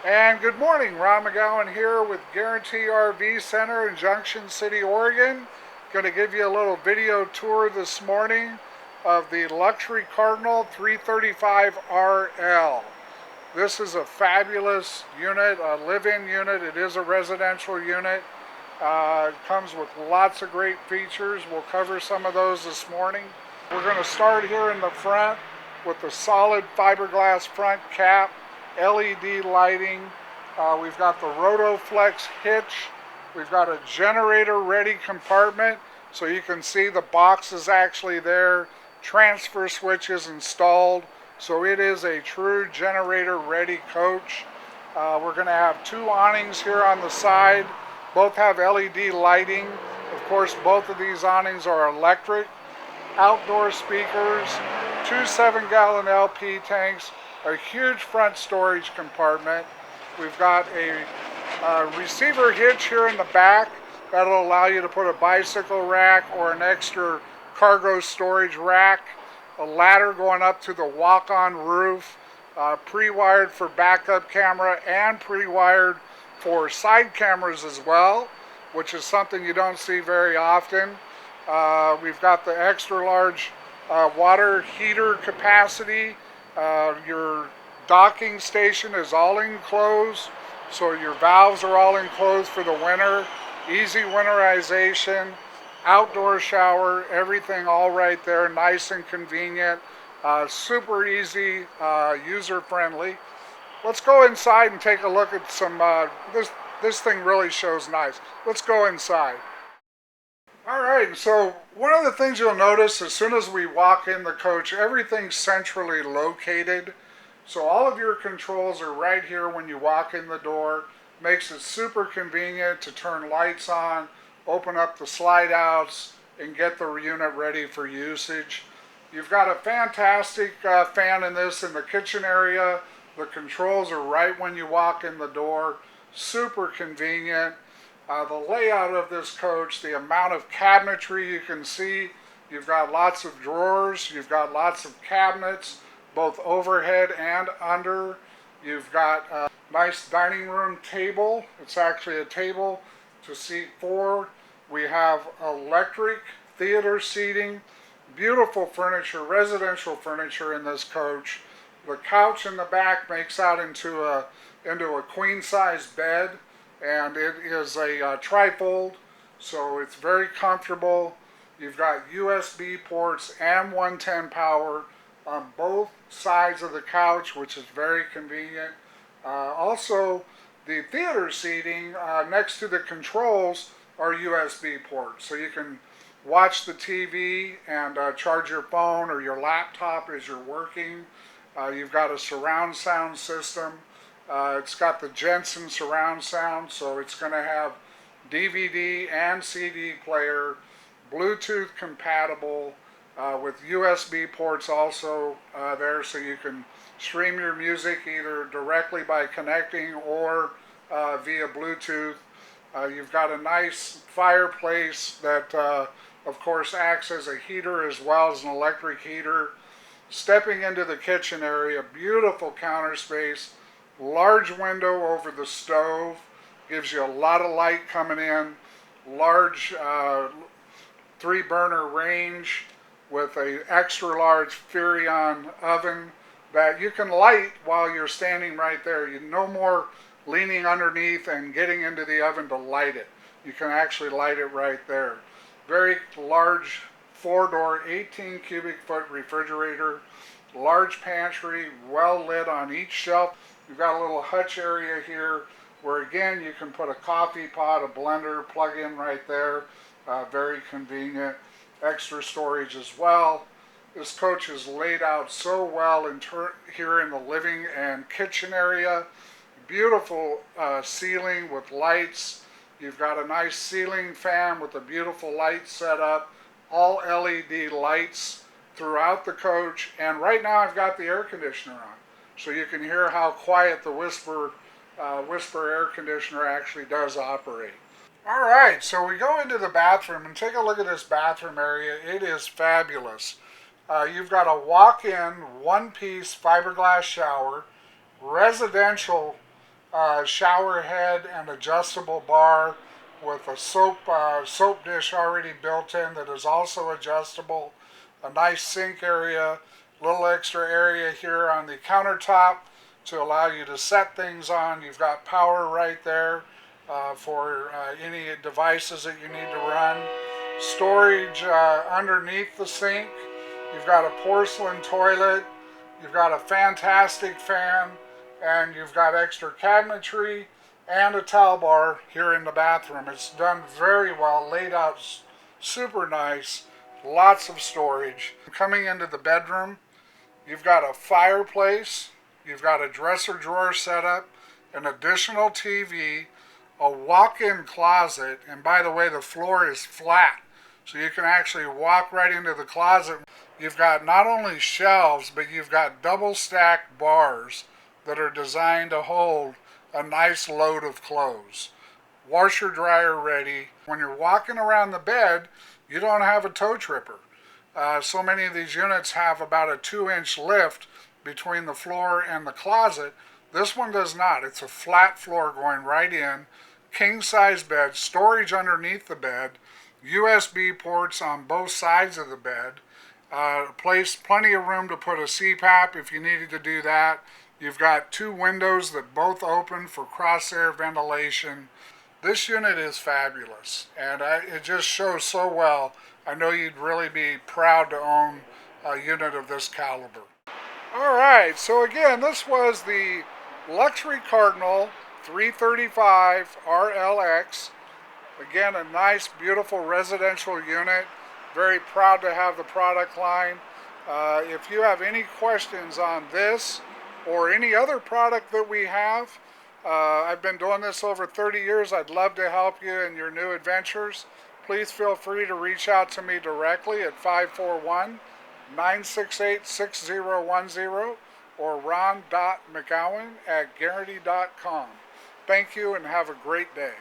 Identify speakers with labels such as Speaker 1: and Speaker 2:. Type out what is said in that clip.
Speaker 1: And good morning, Ron McGowan here with Guaranty RV Center in Junction City, Oregon. Going to give you a little video tour this morning of the luxury Cardinal 335 RL. This is a fabulous unit, a live-in unit. It is a residential unit. It comes with lots of great features. We'll cover some of those this morning. We're going to start here in the front with the solid fiberglass front cap, LED lighting. We've got the Rotoflex hitch. We've got a generator ready compartment, so you can see the box is actually there. Transfer switches installed, so it is a true generator ready coach. We're going to have two awnings here on the side. Both have LED lighting. Of course, both of these awnings are electric. Outdoor speakers, two 7-gallon LP tanks, a huge front storage compartment. We've got a receiver hitch here in the back that'll allow you to put a bicycle rack or an extra cargo storage rack. A ladder going up to the walk-on roof, pre-wired for backup camera and pre-wired for side cameras as well, which is something you don't see very often. We've got the extra large water heater capacity. Your docking station is all enclosed, so your valves are all enclosed for the winter. Easy winterization, outdoor shower, everything all right there, nice and convenient, super easy, user friendly. Let's go inside and take a look at some, this thing really shows nice. Let's go inside. Alright, so one of the things you'll notice as soon as we walk in the coach, everything's centrally located. So all of your controls are right here when you walk in the door. Makes it super convenient to turn lights on, open up the slide outs, and get the unit ready for usage. You've got a fantastic fan in this in the kitchen area. The controls are right when you walk in the door. Super convenient. The layout of this coach, the amount of cabinetry you can see, you've got lots of drawers, you've got lots of cabinets, both overhead and under. You've got a nice dining room table. It's actually a table to seat four. We have electric theater seating, beautiful furniture, residential furniture in this coach. The couch in the back makes out into a queen-size bed. And it is a trifold, so it's very comfortable. You've got USB ports and 110 power on both sides of the couch, which is very convenient. Also, the theater seating next to the controls are USB ports, so you can watch the TV and charge your phone or your laptop as you're working. You've got a surround sound system. It's got the Jensen surround sound, so it's going to have DVD and CD player, Bluetooth compatible, with USB ports also there, so you can stream your music either directly by connecting or via Bluetooth. You've got a nice fireplace that of course acts as a heater as well as an electric heater. Stepping into the kitchen area, beautiful counter space. Large window over the stove, gives you a lot of light coming in. Large 3-burner range with a extra large Furrion oven that you can light while you're standing right there. You no more leaning underneath and getting into the oven to light it. You can actually light it right there. Very large 4-door 18 cubic foot refrigerator. Large pantry, well lit on each shelf. You've got a little hutch area here where again you can put a coffee pot, a blender, plug in right there. Very convenient. Extra storage as well. This coach is laid out so well here in the living and kitchen area. Beautiful ceiling with lights. You've got a nice ceiling fan with a beautiful light setup. All LED lights throughout the coach. And right now I've got the air conditioner on, so you can hear how quiet the Whisper air conditioner actually does operate. Alright, so we go into the bathroom and take a look at this bathroom area. It is fabulous. You've got a walk-in, one-piece fiberglass shower, residential shower head and adjustable bar with a soap dish already built in that is also adjustable. A nice sink area, little extra area here on the countertop to allow you to set things on. You've got power right there for any devices that you need to run. Storage underneath the sink. You've got a porcelain toilet. You've got a fantastic fan, and you've got extra cabinetry and a towel bar here in the bathroom. It's done very well, laid out super nice, lots of storage. Coming into the bedroom, you've got a fireplace, you've got a dresser drawer setup, an additional TV, a walk-in closet, and by the way, the floor is flat, so you can actually walk right into the closet. You've got not only shelves, but you've got double-stacked bars that are designed to hold a nice load of clothes. Washer dryer ready. When you're walking around the bed, you don't have a toe tripper. So many of these units have about a 2-inch lift between the floor and the closet. This one does not. It's a flat floor going right in. King size bed, storage underneath the bed, USB ports on both sides of the bed. Plenty of room to put a CPAP if you needed to do that. You've got 2 windows that both open for cross-air ventilation. This unit is fabulous, and it just shows so well. I know you'd really be proud to own a unit of this caliber. Alright, so again, this was the Luxury Cardinal 335 RLX. Again, a nice, beautiful residential unit. Very proud to have the product line. If you have any questions on this or any other product that we have, I've been doing this over 30 years. I'd love to help you in your new adventures. Please feel free to reach out to me directly at 541-968-6010 or ron.mcgowan@guaranty.com. Thank you and have a great day.